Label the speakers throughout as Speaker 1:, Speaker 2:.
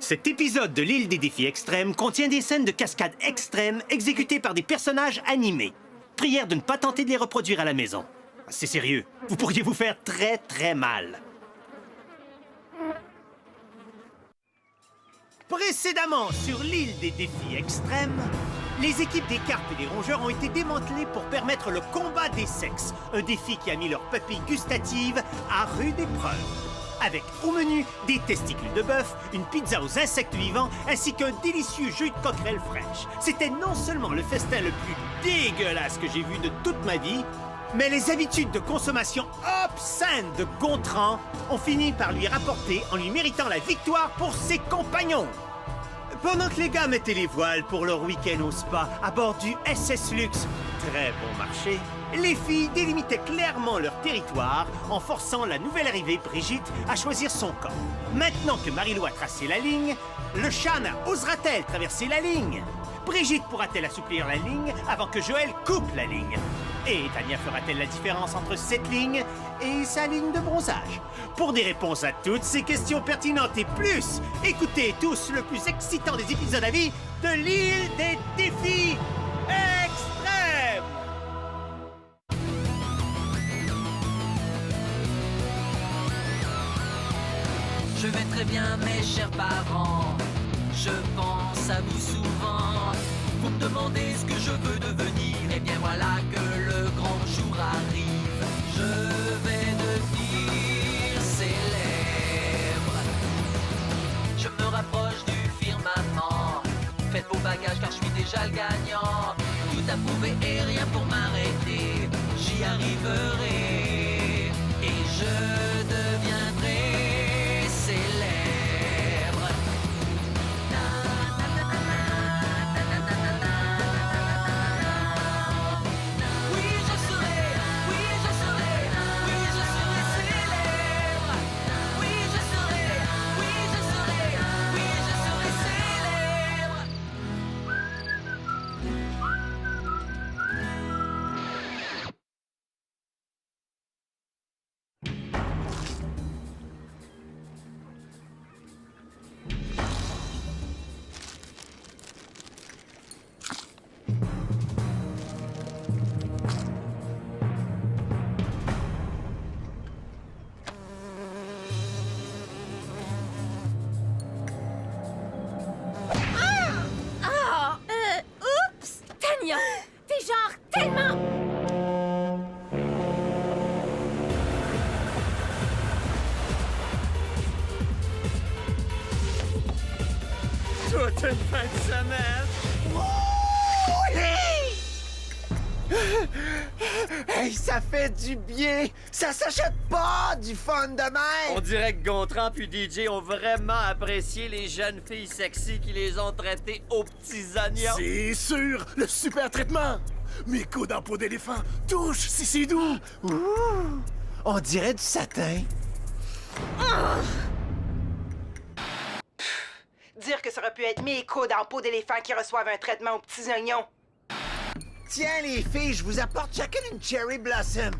Speaker 1: Cet épisode de l'île des défis extrêmes contient des scènes de cascade extrêmes exécutées par des personnages animés. Prière de ne pas tenter de les reproduire à la maison. C'est sérieux, vous pourriez vous faire très très mal. Précédemment sur l'île des défis extrêmes, les équipes des carpes et des rongeurs ont été démantelées pour permettre le combat des sexes, un défi qui a mis leurs papilles gustatives à rude épreuve. Avec au menu des testicules de bœuf, une pizza aux insectes vivants ainsi qu'un délicieux jus de coquerelle fraîche. C'était non seulement le festin le plus dégueulasse que j'ai vu de toute ma vie, mais les habitudes de consommation obscènes de Gontran ont fini par lui rapporter en lui méritant la victoire pour ses compagnons. Pendant que les gars mettaient les voiles pour leur week-end au spa à bord du SS Lux, très bon marché, les filles délimitaient clairement leur territoire en forçant la nouvelle arrivée Brigitte à choisir son camp. Maintenant que Marie-Lou a tracé la ligne, le Shana osera-t-elle traverser la ligne? Brigitte pourra-t-elle assouplir la ligne avant que Joël coupe la ligne? Et Tania fera-t-elle la différence entre cette ligne et sa ligne de bronzage? Pour des réponses à toutes ces questions pertinentes et plus, écoutez tous le plus excitant des épisodes à vie de l'île des défis extrêmes!
Speaker 2: Je vais très bien, mes chers parents. Je pense à vous souvent. Vous me demandez ce que je veux devenir. Et bien voilà que le grand jour arrive. Je vais devenir célèbre. Je me rapproche du firmament. Faites vos bagages car je suis déjà le gagnant. Tout à prouver et rien pour m'arrêter. J'y arriverai. Et je deviendrai célèbre. Oui, je serai, oui, je serai, oui, je serai célèbre. Oui, je serai, oui, je serai, oui, je serai célèbre.
Speaker 3: Oups! Tania! T'es genre tellement...
Speaker 1: Toute une fin de semaine!
Speaker 4: Hey, ça fait du bien! Ça s'achète pas du fun de
Speaker 5: On
Speaker 4: même!
Speaker 5: dirait que Gontran puis DJ ont vraiment apprécié les jeunes filles sexy qui les ont traitées aux petits oignons.
Speaker 6: C'est sûr, le super traitement! Mes coudes en peau d'éléphant, touche si c'est doux!
Speaker 4: Ouh! On dirait du satin.
Speaker 7: Dire que ça aurait pu être mes coudes en peau d'éléphant qui reçoivent un traitement aux petits oignons.
Speaker 4: Tiens, les filles, je vous apporte chacune une cherry blossom.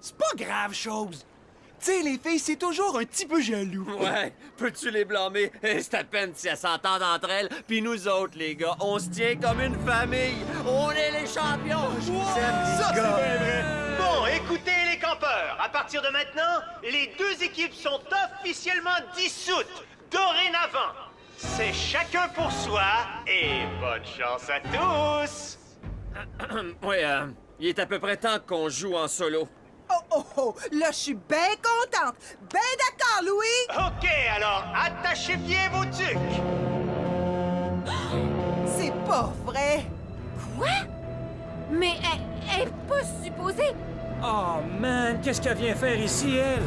Speaker 6: C'est pas grave, chose! Tu sais, les filles, c'est toujours un petit peu jaloux.
Speaker 5: Ouais, peux-tu les blâmer? C'est à peine si elles s'entendent entre elles, puis nous autres, les gars, on se tient comme une famille. On est les champions!
Speaker 4: Ça, c'est bien vrai.
Speaker 1: Bon, écoutez les campeurs, à partir de maintenant, les deux équipes sont officiellement dissoutes. Dorénavant, c'est chacun pour soi et bonne chance à tous!
Speaker 5: Ouais, il est à peu près temps qu'on joue en solo.
Speaker 7: Oh, là, je suis bien contente. Ben d'accord, Louis.
Speaker 1: OK, alors attachez bien vos tucs!
Speaker 7: C'est pas vrai.
Speaker 3: Quoi? Mais elle est pas supposée...
Speaker 8: Oh man, qu'est-ce qu'elle vient faire ici, elle?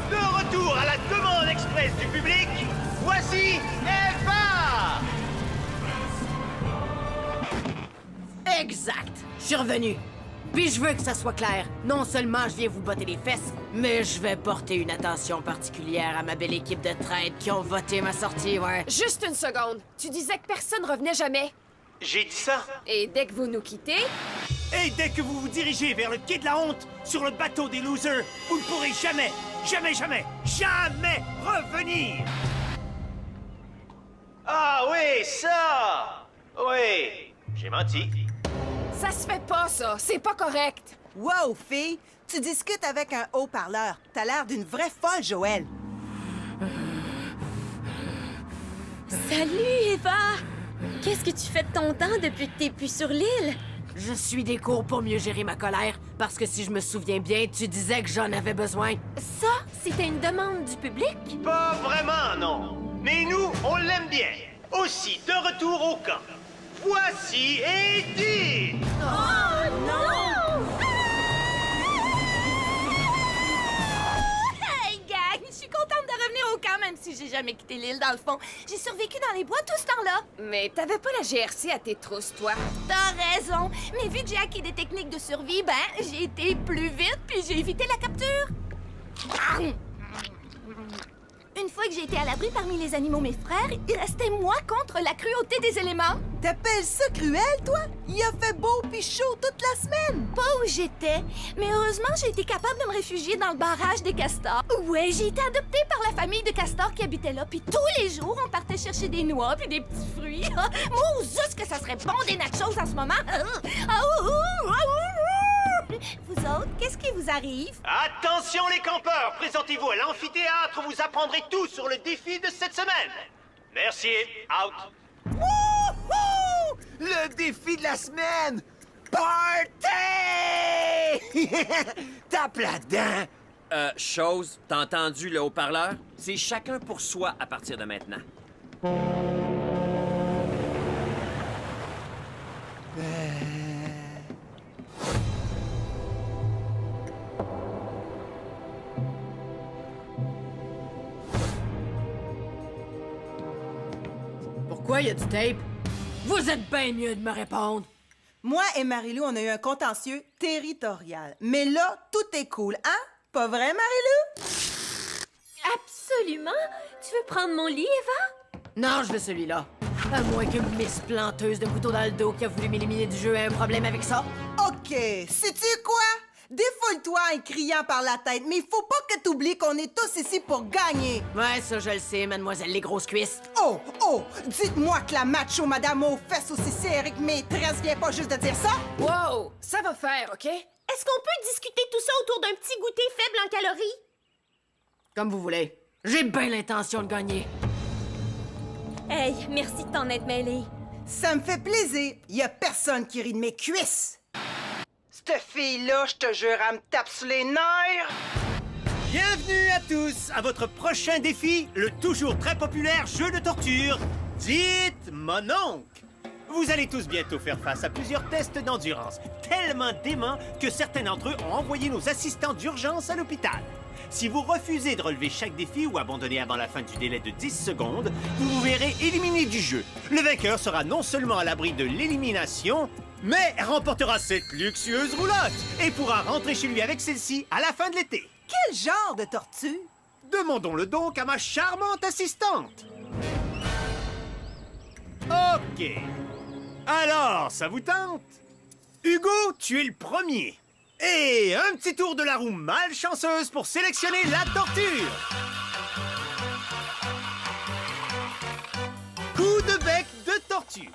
Speaker 1: De retour à la demande express du public, voici Eva!
Speaker 9: Exact. Je suis revenu. Puis je veux que ça soit clair. Non seulement je viens vous botter les fesses, mais je vais porter une attention particulière à ma belle équipe de traîtres qui ont voté ma sortie, ouais.
Speaker 3: Juste une seconde. Tu disais que personne revenait jamais.
Speaker 1: J'ai dit ça.
Speaker 3: Et dès que vous nous quittez,
Speaker 1: Et dès que vous vous dirigez vers le quai de la honte, sur le bateau des losers, vous ne pourrez jamais, jamais, jamais, jamais revenir. Ah oui, ça. Oui, j'ai menti.
Speaker 3: ça se fait pas, ça. C'est pas correct.
Speaker 7: Wow, fille! Tu discutes avec un haut-parleur. T'as l'air d'une vraie folle, Joël.
Speaker 10: Salut, Eva! Qu'est-ce que tu fais de ton temps depuis que t'es plus sur l'île?
Speaker 9: Je suis des cours pour mieux gérer ma colère, parce que si je me souviens bien, tu disais que j'en avais besoin.
Speaker 10: Ça, c'était une demande du public?
Speaker 1: Pas vraiment, non. Mais nous, on l'aime bien. Aussi, de retour au camp. Voici Eddie.
Speaker 10: Oh non!
Speaker 3: Hey, gang! Je suis contente de revenir au camp, même si j'ai jamais quitté l'île, dans le fond. J'ai survécu dans les bois tout ce temps-là.
Speaker 10: Mais t'avais pas la GRC à tes trousses, toi.
Speaker 3: T'as raison. Mais vu que j'ai acquis des techniques de survie, ben, j'ai été plus vite, puis j'ai évité la capture. Une fois que j'ai été à l'abri parmi les animaux, mes frères, il restait moi contre la cruauté des éléments.
Speaker 7: T'appelles ça cruel, toi? Il a fait beau pis chaud toute la semaine.
Speaker 3: Pas où j'étais, mais heureusement, j'ai été capable de me réfugier dans le barrage des castors. Ouais, j'ai été adoptée par la famille de castors qui habitait là, puis tous les jours, on partait chercher des noix puis des petits fruits. Moi, juste que ça serait bon des nachos en ce moment. Vous autres, qu'est-ce qui vous arrive?
Speaker 1: Attention les campeurs, présentez-vous à l'amphithéâtre, vous apprendrez tout sur le défi de cette semaine. Merci, out.
Speaker 4: Wouhou! Le défi de la semaine! Party! Tape là-dedans!
Speaker 5: Chose, t'as entendu le haut-parleur? C'est chacun pour soi à partir de maintenant.
Speaker 9: Pourquoi y a du tape? Vous êtes bien mieux de me répondre.
Speaker 7: Moi et Marilou, on a eu un contentieux territorial. Mais là, tout est cool, hein? Pas vrai, Marilou?
Speaker 10: Absolument! Tu veux prendre mon lit, Eva?
Speaker 9: Non, je veux celui-là. À moins que Miss Planteuse de couteau dans le dos qui a voulu m'éliminer du jeu ait un problème avec ça.
Speaker 7: OK, sais-tu quoi? Défoule-toi en criant par la tête, mais il faut pas que t'oublies qu'on est tous ici pour gagner.
Speaker 9: Ouais, ça je le sais, mademoiselle les grosses cuisses.
Speaker 7: Oh, oh! Dites-moi que la macho madame aux fesses aussi serrées que maîtresse vient pas juste de dire ça?
Speaker 3: Wow, ça va faire, OK? Est-ce qu'on peut discuter tout ça autour d'un petit goûter faible en calories?
Speaker 9: Comme vous voulez. J'ai bien l'intention de gagner.
Speaker 10: Hey, merci de t'en être mêlée.
Speaker 7: Ça me fait plaisir. Y a personne qui rit de mes cuisses. Cette fille-là, je te jure, elle me tape sur les nerfs.
Speaker 1: Bienvenue à tous à votre prochain défi, le toujours très populaire jeu de torture. Dites mon oncle. Vous allez tous bientôt faire face à plusieurs tests d'endurance, tellement déments que certains d'entre eux ont envoyé nos assistants d'urgence à l'hôpital. Si vous refusez de relever chaque défi ou abandonnez avant la fin du délai de 10 secondes, vous vous verrez éliminé du jeu. Le vainqueur sera non seulement à l'abri de l'élimination, mais remportera cette luxueuse roulotte et pourra rentrer chez lui avec celle-ci à la fin de l'été.
Speaker 7: Quel genre de tortue?
Speaker 1: Demandons-le donc à ma charmante assistante. OK. Alors, ça vous tente? Hugo, tu es le premier. Et un petit tour de la roue malchanceuse pour sélectionner la torture. Coup de bec de tortue.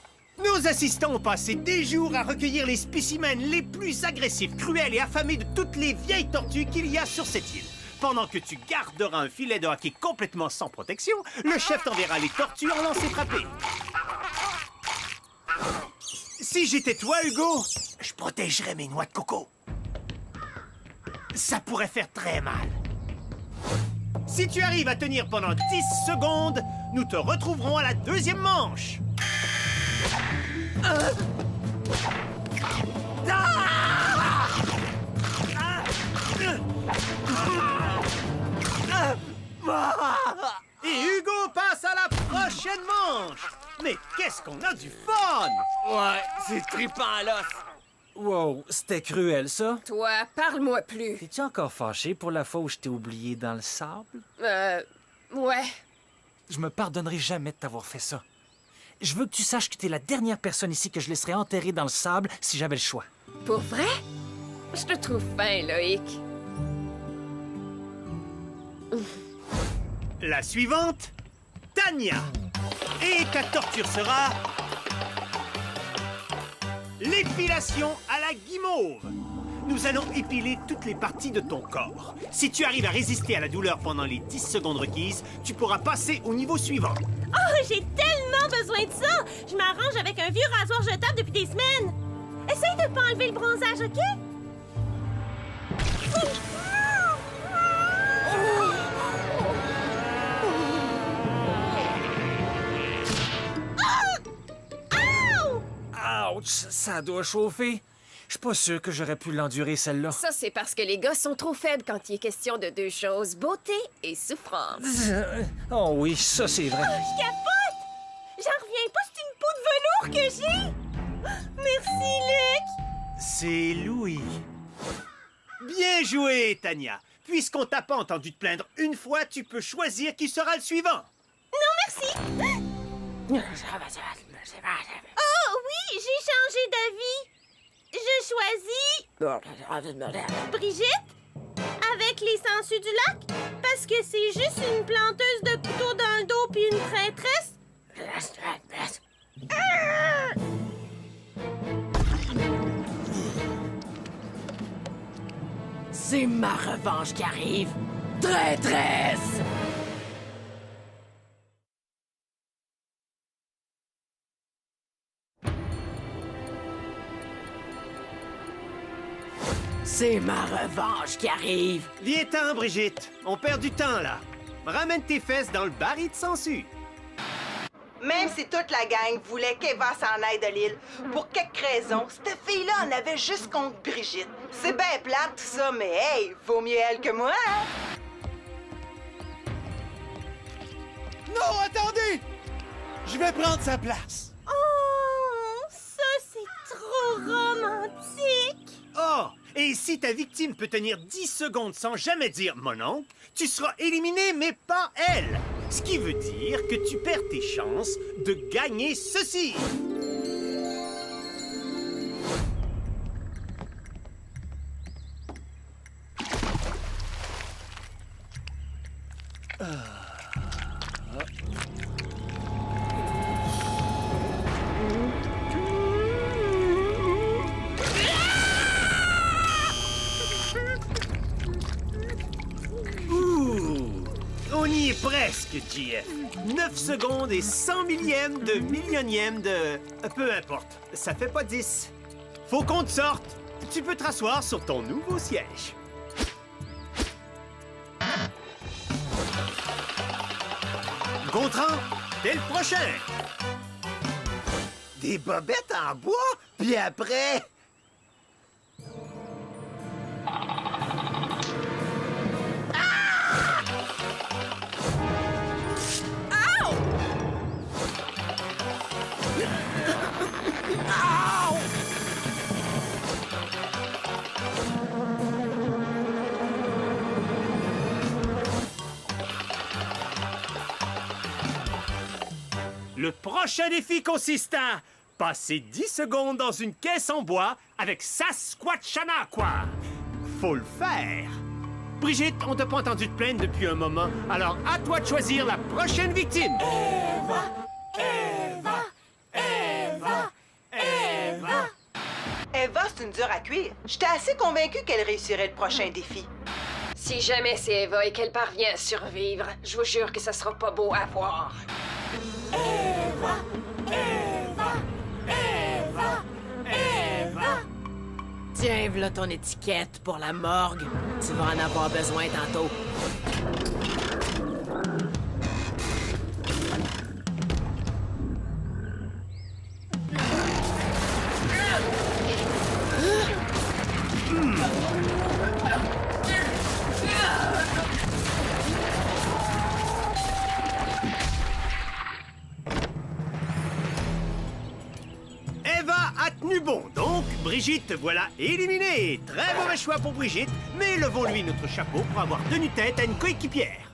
Speaker 1: Nos assistants ont passé des jours à recueillir les spécimens les plus agressifs, cruels et affamés de toutes les vieilles tortues qu'il y a sur cette île. Pendant que tu garderas un filet de hockey complètement sans protection, le chef t'enverra les tortues en lancer frappé. Si j'étais toi, Hugo, je protégerais mes noix de coco. Ça pourrait faire très mal. Si tu arrives à tenir pendant 10 secondes, nous te retrouverons à la deuxième manche. Et Hugo passe à la prochaine manche. Mais qu'est-ce qu'on a du fun!
Speaker 5: Ouais, c'est trippant là.
Speaker 8: Wow, c'était cruel, ça.
Speaker 3: Toi, parle-moi plus.
Speaker 8: T'es-tu encore fâché pour la fois où je t'ai oublié dans le sable?
Speaker 3: Ouais.
Speaker 8: Je me pardonnerai jamais de t'avoir fait ça. je veux que tu saches que t'es la dernière personne ici que je laisserais enterrer dans le sable si j'avais le choix.
Speaker 10: Pour vrai? Je te trouve fin, Loïc.
Speaker 1: La suivante, Tania. Et ta torture sera... l'épilation à la guimauve. Nous allons épiler toutes les parties de ton corps. Si tu arrives à résister à la douleur pendant les 10 secondes requises, tu pourras passer au niveau suivant.
Speaker 11: Oh, j'ai tellement besoin de ça! Je m'arrange avec un vieux rasoir jetable depuis des semaines. Essaye de pas enlever le bronzage, OK?
Speaker 8: Ouch, ça doit chauffer. Je suis pas sûr que j'aurais pu l'endurer, celle-là.
Speaker 10: Ça, c'est parce que les gars sont trop faibles quand il est question de deux choses, beauté et souffrance.
Speaker 8: Oh oui, ça c'est vrai.
Speaker 11: Je capote! J'en reviens pas, c'est une peau de velours que j'ai! Merci, Luc!
Speaker 1: C'est Louis. Bien joué, Tania. Puisqu'on t'a pas entendu te plaindre une fois, tu peux choisir qui sera le suivant.
Speaker 11: Non, merci! Oh oui, j'ai changé d'avis! Je choisis... Brigitte? Avec les sangsues du lac? Parce que c'est juste une planteuse de couteau dans le dos puis une traîtresse?
Speaker 9: C'est ma revanche qui arrive. Traîtresse! C'est ma revanche qui arrive.
Speaker 1: Viens-t'en, Brigitte. On perd du temps, là. Ramène tes fesses dans le baril de sangsue.
Speaker 7: Même si toute la gang voulait qu'Eva s'en aille de l'île, pour quelque raison, cette fille-là en avait juste contre Brigitte. C'est bien plate, tout ça, mais hey, vaut mieux elle que moi, hein?
Speaker 6: Non, attendez! Je vais prendre sa place.
Speaker 11: Oh, ça, c'est trop romantique!
Speaker 1: Oh! Et si ta victime peut tenir 10 secondes sans jamais dire « mon oncle », tu seras éliminé, mais pas elle. Ce qui veut dire que tu perds tes chances de gagner ceci. On y est presque, JF. 9 secondes et 100 millièmes de millionième de... Peu importe, ça fait pas 10. Faut qu'on te sorte. Tu peux te rasseoir sur ton nouveau siège. Gontran, t'es le prochain.
Speaker 4: Des bobettes en bois? Puis après...
Speaker 1: Le prochain défi consiste à passer 10 secondes dans une caisse en bois avec Sasquatchanaqua. Faut le faire. Brigitte, on t'a pas entendu te plaindre depuis un moment, alors à toi de choisir la prochaine victime.
Speaker 7: Eva, c'est une dure à cuire. J'étais assez convaincue qu'elle réussirait le prochain défi.
Speaker 10: Si jamais c'est Eva et qu'elle parvient à survivre, je vous jure que ça sera pas beau à voir.
Speaker 9: Tiens, voilà ton étiquette pour la morgue. Tu vas en avoir besoin tantôt.
Speaker 1: Eva a tenu bon, donc Brigitte voilà éliminée. Très mauvais choix pour Brigitte, mais levons-lui notre chapeau pour avoir tenu tête à une coéquipière.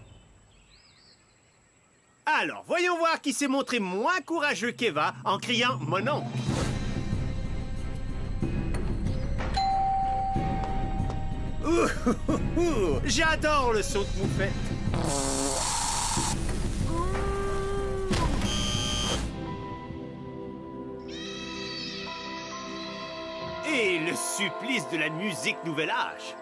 Speaker 1: Alors, voyons voir qui s'est montré moins courageux qu'Eva en criant « Mon oncle ». Ouh, ouh, ouh, ouh. J'adore le saut de moufette. Et le supplice de la musique nouvel âge.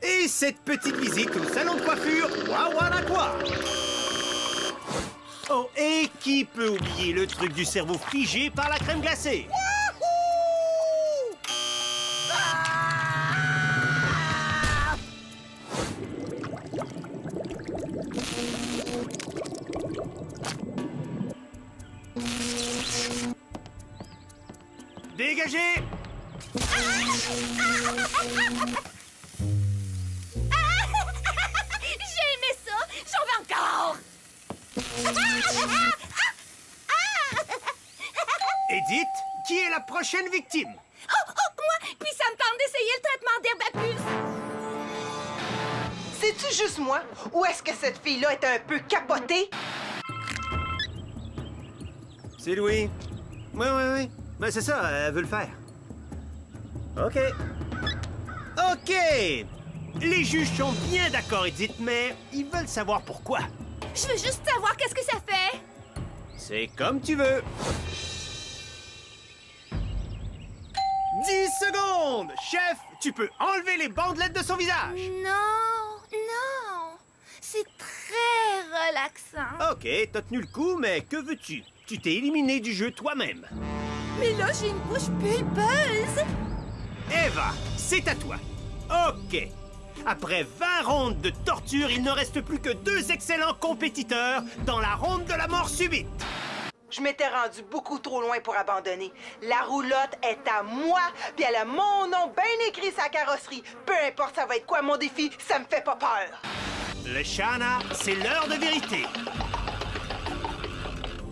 Speaker 1: Et cette petite visite au salon de coiffure Wawanakwa. Oh, et qui peut oublier le truc du cerveau figé par la crème glacée? Dégagez!
Speaker 3: J'ai aimé ça! J'en veux encore!
Speaker 1: Edith, qui est la prochaine victime?
Speaker 3: Oh, moi! Puis ça me tente d'essayer le traitement d'herbe à puce!
Speaker 7: C'est-tu juste moi? Ou est-ce que cette fille-là est un peu capotée?
Speaker 1: C'est Louis. Oui. Ben c'est ça, elle veut le faire. OK. OK! Les juges sont bien d'accord, Edith, mais ils veulent savoir pourquoi.
Speaker 3: Je veux juste savoir qu'est-ce que ça fait!
Speaker 1: C'est comme tu veux. 10 secondes! Chef, tu peux enlever les bandelettes de son visage.
Speaker 3: Non! C'est très relaxant.
Speaker 1: OK, t'as tenu le coup, mais que veux-tu? Tu t'es éliminé du jeu toi-même.
Speaker 3: Mais là, j'ai une bouche pulpeuse!
Speaker 1: Eva, c'est à toi. OK. Après 20 rondes de torture, il ne reste plus que 2 excellents compétiteurs dans la ronde de la mort subite.
Speaker 7: Je m'étais rendu beaucoup trop loin pour abandonner. La roulotte est à moi, puis elle a mon nom bien écrit sa carrosserie. Peu importe ça va être quoi mon défi, ça me fait pas peur.
Speaker 1: Le Shana, c'est l'heure de vérité.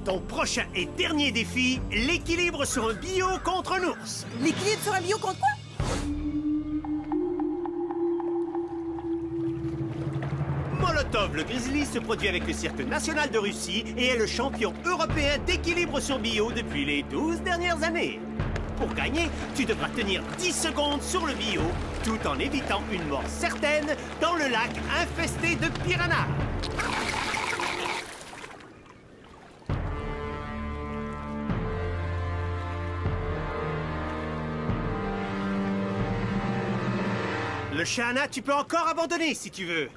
Speaker 1: Ton prochain et dernier défi, l'équilibre sur un bio contre un ours.
Speaker 7: L'équilibre sur un bio contre quoi?
Speaker 1: Molotov le Grizzly se produit avec le Cirque national de Russie et est le champion européen d'équilibre sur bio depuis les 12 dernières années. Pour gagner, tu devras tenir 10 secondes sur le bio, tout en évitant une mort certaine dans le lac infesté de piranhas. Le Shana, tu peux encore abandonner si tu veux.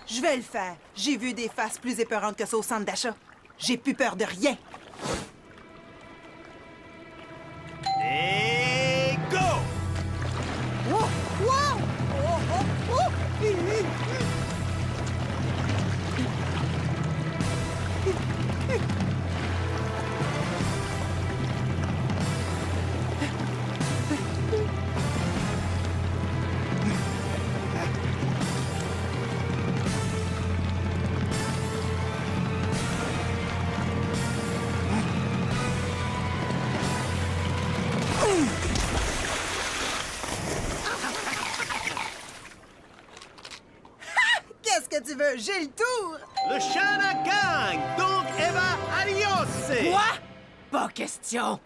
Speaker 7: Je vais le faire. J'ai vu des faces plus épeurantes que ça au centre d'achat. J'ai plus peur de rien.
Speaker 1: Et go!
Speaker 7: Wow! Wow! Oh, oh, oh! Qu'est-ce que tu veux? J'ai le tour!
Speaker 1: Le Shana gagne! Donc, Eva, adios!
Speaker 9: Quoi? Pas question!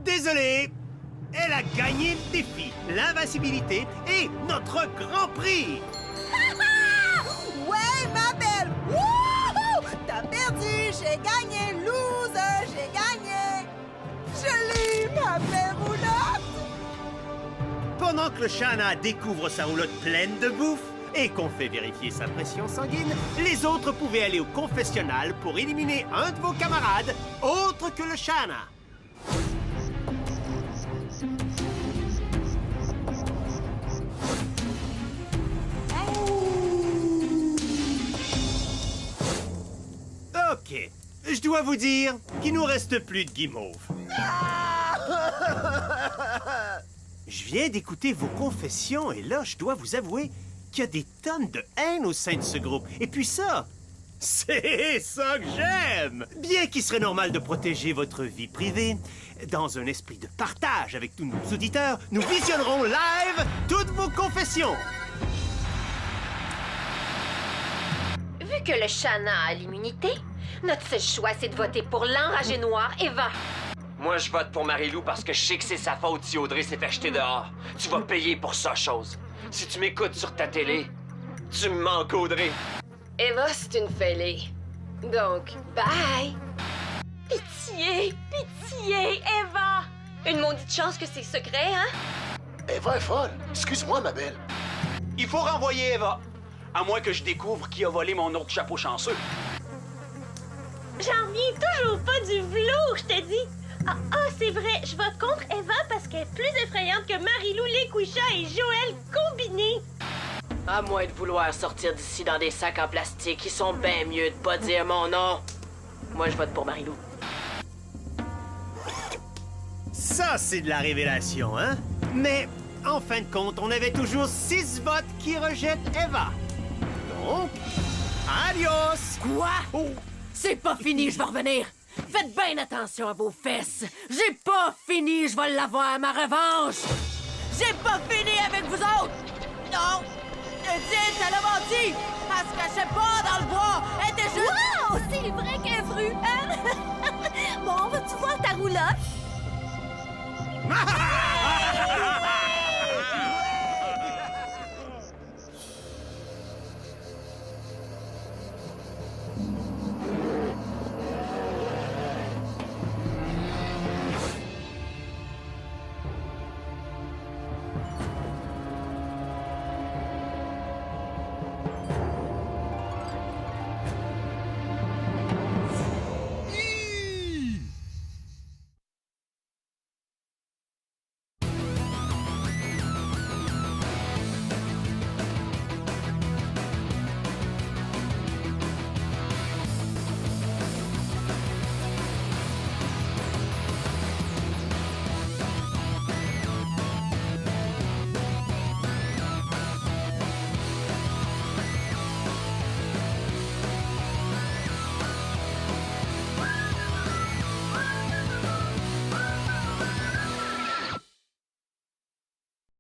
Speaker 1: Désolé, elle a gagné le défi, l'invincibilité et notre grand prix!
Speaker 7: Ouais, ma belle! Wouhou! T'as perdu! J'ai gagné! Loser! J'ai gagné! Je l'ai, ma belle roulotte!
Speaker 1: Pendant que le Shana découvre sa roulotte pleine de bouffe et qu'on fait vérifier sa pression sanguine, les autres pouvaient aller au confessionnal pour éliminer un de vos camarades autre que le Shana. OK. Je dois vous dire qu'il nous reste plus de guimauve. Je viens d'écouter vos confessions et là, je dois vous avouer qu'il y a des tonnes de haine au sein de ce groupe. Et puis ça, C'est ça que j'aime! Bien qu'il serait normal de protéger votre vie privée, dans un esprit de partage avec tous nos auditeurs, nous visionnerons live toutes vos confessions.
Speaker 10: Vu que le Shana a l'immunité, notre seul choix, c'est de voter pour l'enragé noir, Eva.
Speaker 5: Moi, je vote pour Marie-Lou parce que je sais que c'est sa faute si Audrey s'est fait jeter dehors. Tu vas payer pour ça, chose. Si tu m'écoutes sur ta télé, tu me manques, Audrey.
Speaker 10: Eva, c'est une fêlée. Donc, bye! Pitié! Pitié, Eva! Une maudite chance que c'est secret, hein?
Speaker 6: Eva est folle. Excuse-moi, ma belle.
Speaker 12: Il faut renvoyer Eva. À moins que je découvre qui a volé mon autre chapeau chanceux.
Speaker 11: J'en reviens toujours pas du velours, je te dis. Ah, c'est vrai, je vote contre Eva parce qu'elle est plus effrayante que Marie-Lou, Léquisha et Joël combinés.
Speaker 9: À moins de vouloir sortir d'ici dans des sacs en plastique, ils sont bien mieux de pas dire mon nom. Moi, je vote pour Marie-Lou.
Speaker 1: Ça, c'est de la révélation, hein? Mais, en fin de compte, on avait toujours 6 votes qui rejettent Eva. Donc, adios!
Speaker 9: Quoi?
Speaker 1: Oh.
Speaker 9: C'est pas fini, je vais revenir. Faites bien attention à vos fesses. J'ai pas fini, je vais l'avoir, ma revanche. J'ai pas fini avec vous autres. Non, Edith, elle a menti. Elle se cachait pas dans le bois. Elle était juste...
Speaker 3: Wow! C'est vrai qu'elle est vrue, hein? Bon, vas-tu voir ta roulotte?